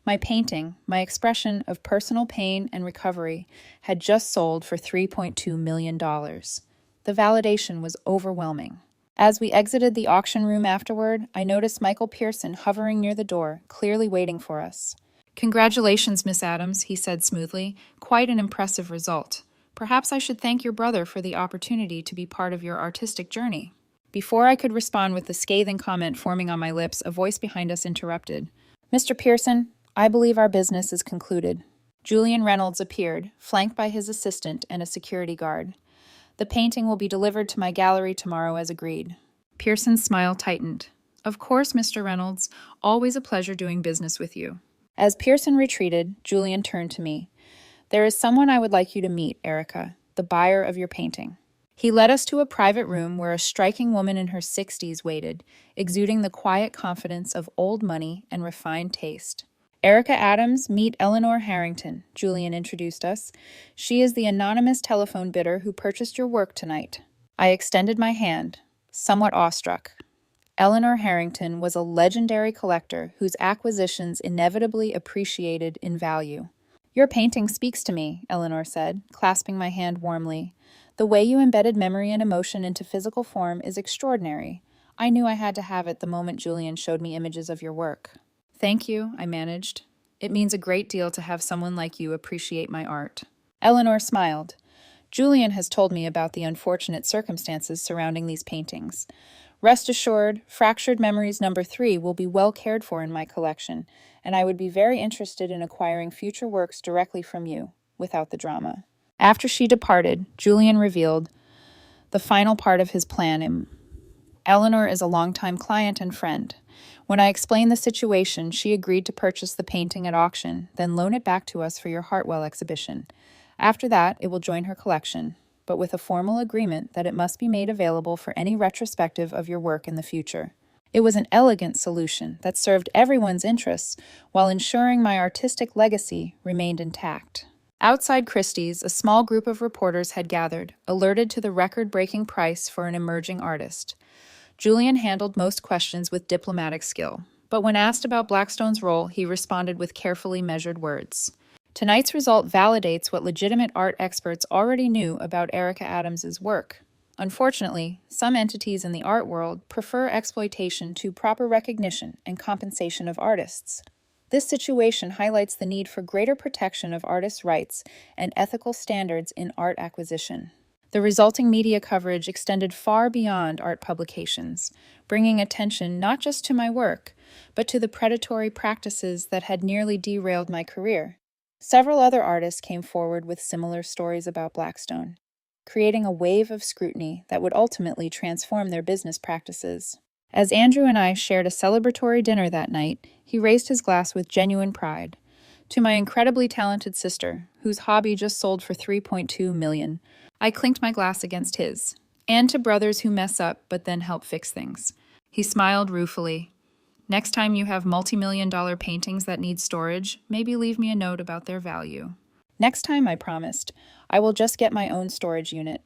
My painting, my expression of personal pain and recovery, had just sold for $3.2 million. The validation was overwhelming. As we exited the auction room afterward, I noticed Michael Pearson hovering near the door, clearly waiting for us. "Congratulations, Miss Adams," he said smoothly. "Quite an impressive result. Perhaps I should thank your brother for the opportunity to be part of your artistic journey." Before I could respond with the scathing comment forming on my lips, a voice behind us interrupted. "Mr. Pearson, I believe our business is concluded." Julian Reynolds appeared, flanked by his assistant and a security guard. "The painting will be delivered to my gallery tomorrow as agreed." Pearson's smile tightened. "Of course, Mr. Reynolds. Always a pleasure doing business with you." As Pearson retreated, Julian turned to me. "There is someone I would like you to meet, Erica, the buyer of your painting." He led us to a private room where a striking woman in her 60s waited, exuding the quiet confidence of old money and refined taste. "Erica Adams, meet Eleanor Harrington," Julian introduced us. "She is the anonymous telephone bidder who purchased your work tonight." I extended my hand, somewhat awestruck. Eleanor Harrington was a legendary collector whose acquisitions inevitably appreciated in value. "Your painting speaks to me," Eleanor said, clasping my hand warmly. "The way you embedded memory and emotion into physical form is extraordinary. I knew I had to have it the moment Julian showed me images of your work." "Thank you," I managed. "It means a great deal to have someone like you appreciate my art." Eleanor smiled. "Julian has told me about the unfortunate circumstances surrounding these paintings. Rest assured, Fractured Memories number 3 will be well cared for in my collection, and I would be very interested in acquiring future works directly from you, without the drama. After she departed, Julian revealed the final part of his plan. Eleanor is a longtime client and friend. When I explained the situation, she agreed to purchase the painting at auction, then loan it back to us for your Hartwell exhibition. After that, it will join her collection, but with a formal agreement that it must be made available for any retrospective of your work in the future. It was an elegant solution that served everyone's interests while ensuring my artistic legacy remained intact. Outside Christie's, a small group of reporters had gathered, alerted to the record-breaking price for an emerging artist. Julian handled most questions with diplomatic skill, but when asked about Blackstone's role, he responded with carefully measured words. Tonight's result validates what legitimate art experts already knew about Erica Adams's work. Unfortunately, some entities in the art world prefer exploitation to proper recognition and compensation of artists. This situation highlights the need for greater protection of artists' rights and ethical standards in art acquisition. The resulting media coverage extended far beyond art publications, bringing attention not just to my work, but to the predatory practices that had nearly derailed my career. Several other artists came forward with similar stories about Blackstone, creating a wave of scrutiny that would ultimately transform their business practices. As Andrew and I shared a celebratory dinner that night, he raised his glass with genuine pride. To my incredibly talented sister, whose hobby just sold for $3.2 million, I clinked my glass against his. And to brothers who mess up but then help fix things. He smiled ruefully. Next time you have multi-million-dollar paintings that need storage, maybe leave me a note about their value. Next time, I promised, I will just get my own storage unit.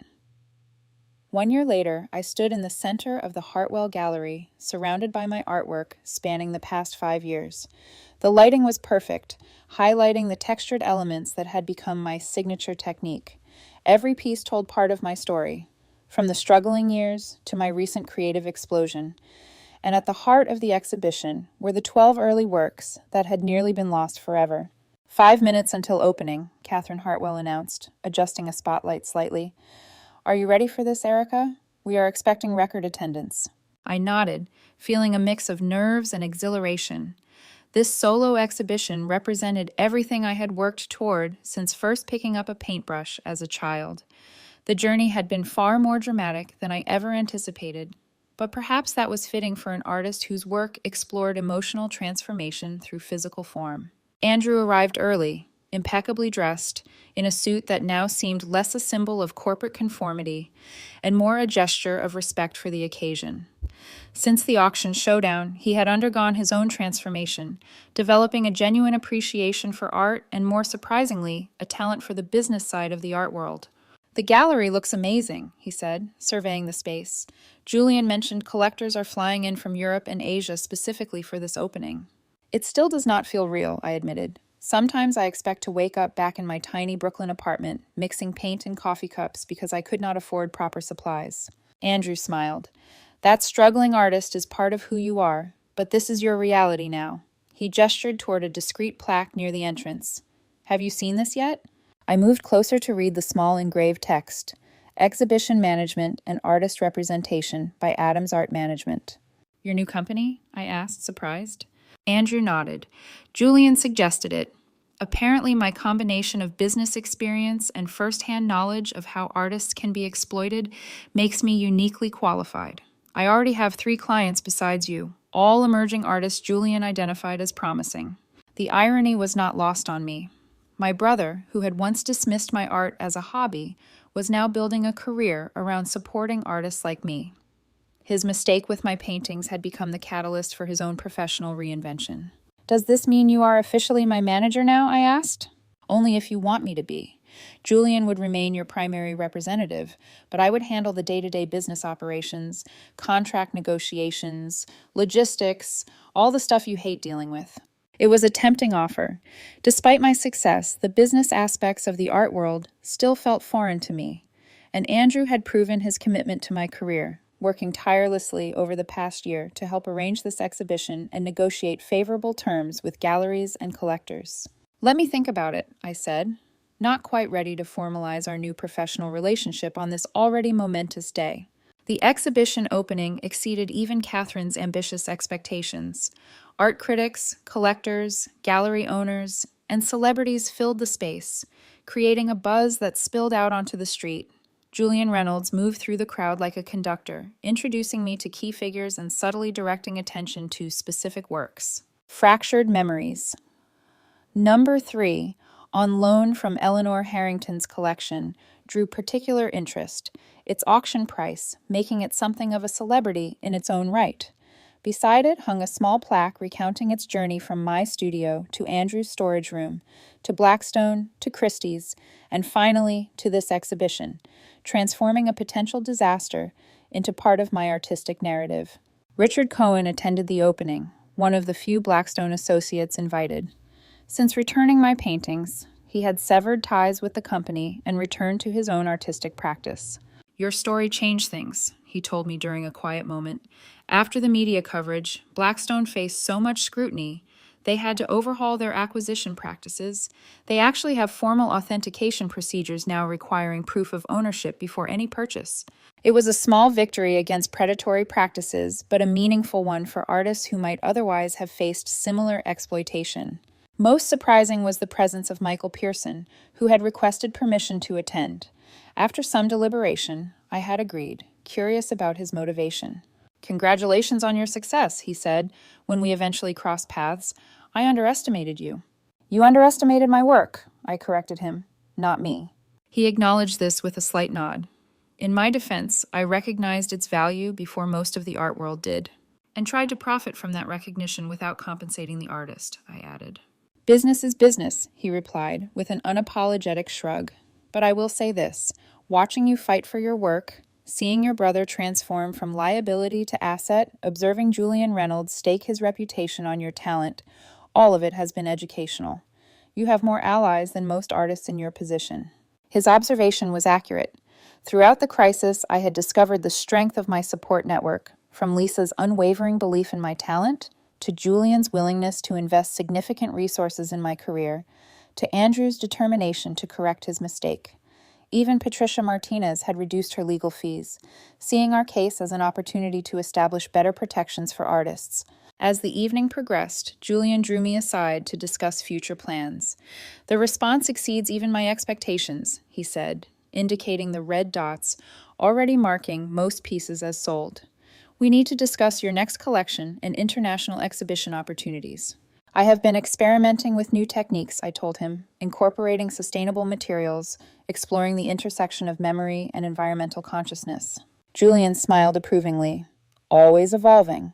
1 year later, I stood in the center of the Hartwell Gallery, surrounded by my artwork spanning the past 5 years. The lighting was perfect, highlighting the textured elements that had become my signature technique. Every piece told part of my story, from the struggling years to my recent creative explosion. And at the heart of the exhibition were the 12 early works that had nearly been lost forever. 5 minutes until opening, Catherine Hartwell announced, adjusting a spotlight slightly. Are you ready for this, Erica? We are expecting record attendance. I nodded, feeling a mix of nerves and exhilaration. This solo exhibition represented everything I had worked toward since first picking up a paintbrush as a child. The journey had been far more dramatic than I ever anticipated, but perhaps that was fitting for an artist whose work explored emotional transformation through physical form. Andrew arrived early, impeccably dressed, in a suit that now seemed less a symbol of corporate conformity and more a gesture of respect for the occasion. Since the auction showdown, he had undergone his own transformation, developing a genuine appreciation for art and, more surprisingly, a talent for the business side of the art world. The gallery looks amazing, he said, surveying the space. Julian mentioned collectors are flying in from Europe and Asia specifically for this opening. It still does not feel real, I admitted. Sometimes I expect to wake up back in my tiny Brooklyn apartment, mixing paint and coffee cups because I could not afford proper supplies. Andrew smiled. That struggling artist is part of who you are, but this is your reality now. He gestured toward a discreet plaque near the entrance. Have you seen this yet? I moved closer to read the small engraved text, Exhibition Management and Artist Representation by Adams Art Management. Your new company? I asked, surprised. Andrew nodded. Julian suggested it. Apparently, my combination of business experience and first-hand knowledge of how artists can be exploited makes me uniquely qualified. I already have 3 clients besides you, all emerging artists Julian identified as promising. The irony was not lost on me. My brother, who had once dismissed my art as a hobby, was now building a career around supporting artists like me. His mistake with my paintings had become the catalyst for his own professional reinvention. Does this mean you are officially my manager now? I asked. Only if you want me to be. Julian would remain your primary representative, but I would handle the day-to-day business operations, contract negotiations, logistics, all the stuff you hate dealing with. It was a tempting offer. Despite my success, the business aspects of the art world still felt foreign to me, and Andrew had proven his commitment to my career, working tirelessly over the past year to help arrange this exhibition and negotiate favorable terms with galleries and collectors. Let me think about it, I said, not quite ready to formalize our new professional relationship on this already momentous day. The exhibition opening exceeded even Catherine's ambitious expectations. Art critics, collectors, gallery owners, and celebrities filled the space, creating a buzz that spilled out onto the street. Julian Reynolds moved through the crowd like a conductor, introducing me to key figures and subtly directing attention to specific works. Fractured Memories. Number 3, on loan from Eleanor Harrington's collection, drew particular interest, its auction price making it something of a celebrity in its own right. Beside it hung a small plaque recounting its journey from my studio to Andrew's storage room, to Blackstone, to Christie's, and finally to this exhibition, transforming a potential disaster into part of my artistic narrative. Richard Cohen attended the opening, one of the few Blackstone associates invited. Since returning my paintings, he had severed ties with the company and returned to his own artistic practice. "Your story changed things," he told me during a quiet moment. "After the media coverage, Blackstone faced so much scrutiny, they had to overhaul their acquisition practices. They actually have formal authentication procedures now requiring proof of ownership before any purchase. It was a small victory against predatory practices, but a meaningful one for artists who might otherwise have faced similar exploitation." Most surprising was the presence of Michael Pearson, who had requested permission to attend. After some deliberation, I had agreed, curious about his motivation. "Congratulations on your success," he said, when we eventually crossed paths. "I underestimated you." "You underestimated my work," I corrected him, "not me." He acknowledged this with a slight nod. In my defense, I recognized its value before most of the art world did, and tried to profit from that recognition without compensating the artist, I added. "Business is business," he replied, with an unapologetic shrug. "But I will say this, watching you fight for your work, seeing your brother transform from liability to asset, observing Julian Reynolds stake his reputation on your talent, all of it has been educational. You have more allies than most artists in your position." His observation was accurate. Throughout the crisis, I had discovered the strength of my support network, from Lisa's unwavering belief in my talent, to Julian's willingness to invest significant resources in my career, to Andrew's determination to correct his mistake. Even Patricia Martinez had reduced her legal fees, seeing our case as an opportunity to establish better protections for artists. As the evening progressed, Julian drew me aside to discuss future plans. "The response exceeds even my expectations," he said, indicating the red dots already marking most pieces as sold. "We need to discuss your next collection and international exhibition opportunities." "I have been experimenting with new techniques," I told him, "incorporating sustainable materials, exploring the intersection of memory and environmental consciousness." Julian smiled approvingly. "Always evolving.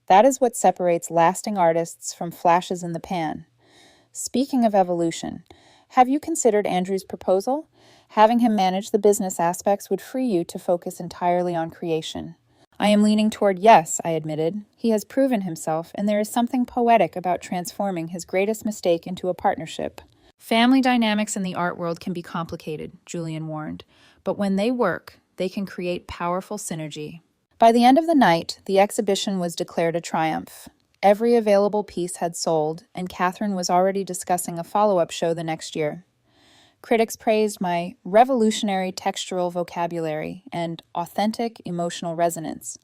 That is what separates lasting artists from flashes in the pan." Speaking of evolution, have you considered Andrew's proposal? Having him manage the business aspects would free you to focus entirely on creation. "I am leaning toward yes," I admitted. "He has proven himself, and there is something poetic about transforming his greatest mistake into a partnership." "Family dynamics in the art world can be complicated," Julian warned, "but when they work, they can create powerful synergy." By the end of the night, the exhibition was declared a triumph. Every available piece had sold, and Catherine was already discussing a follow-up show the next year. Critics praised my revolutionary textural vocabulary and authentic emotional resonance,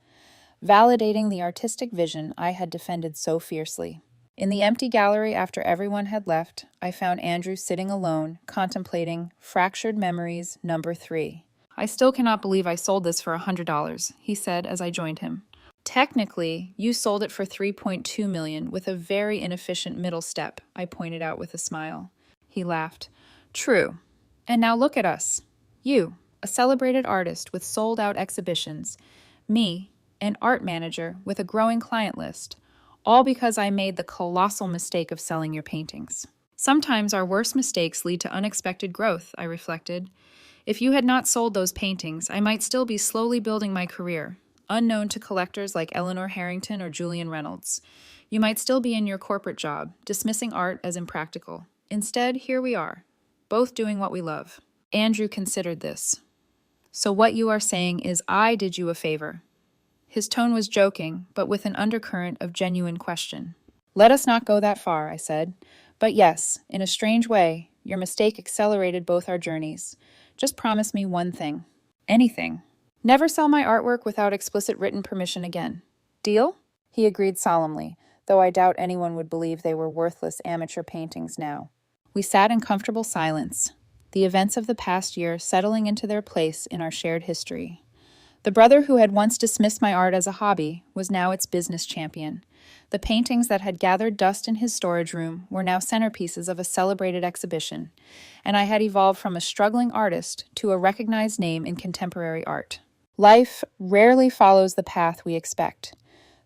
validating the artistic vision I had defended so fiercely. In the empty gallery after everyone had left, I found Andrew sitting alone, contemplating Fractured Memories number 3. "I still cannot believe I sold this for $100, he said as I joined him. "Technically, you sold it for $3.2 million with a very inefficient middle step," I pointed out with a smile. He laughed. "True. And now look at us. You, a celebrated artist with sold-out exhibitions. Me, an art manager with a growing client list. All because I made the colossal mistake of selling your paintings." "Sometimes our worst mistakes lead to unexpected growth," I reflected. "If you had not sold those paintings, I might still be slowly building my career, unknown to collectors like Eleanor Harrington or Julian Reynolds. You might still be in your corporate job, dismissing art as impractical. Instead, here we are, both doing what we love." Andrew considered this. "So what you are saying is I did you a favor." His tone was joking, but with an undercurrent of genuine question. "Let us not go that far," I said. "But yes, in a strange way, your mistake accelerated both our journeys. Just promise me one thing." "Anything." Never sell my artwork without explicit written permission again. Deal? He agreed solemnly, though I doubt anyone would believe they were worthless amateur paintings now. We sat in comfortable silence, the events of the past year settling into their place in our shared history. The brother who had once dismissed my art as a hobby was now its business champion. The paintings that had gathered dust in his storage room were now centerpieces of a celebrated exhibition, and I had evolved from a struggling artist to a recognized name in contemporary art. Life rarely follows the path we expect.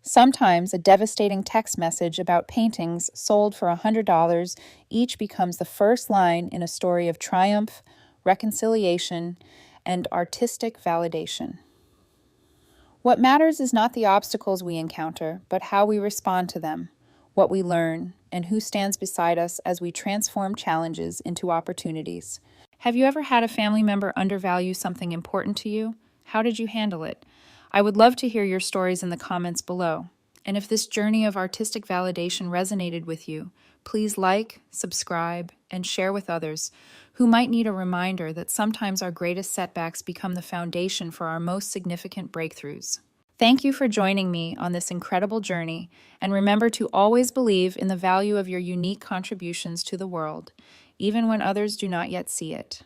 Sometimes a devastating text message about paintings sold for $100 each becomes the first line in a story of triumph, reconciliation, and artistic validation. What matters is not the obstacles we encounter, but how we respond to them, what we learn, and who stands beside us as we transform challenges into opportunities. Have you ever had a family member undervalue something important to you? How did you handle it? I would love to hear your stories in the comments below. And if this journey of artistic validation resonated with you, please like, subscribe, and share with others who might need a reminder that sometimes our greatest setbacks become the foundation for our most significant breakthroughs. Thank you for joining me on this incredible journey, and remember to always believe in the value of your unique contributions to the world, even when others do not yet see it.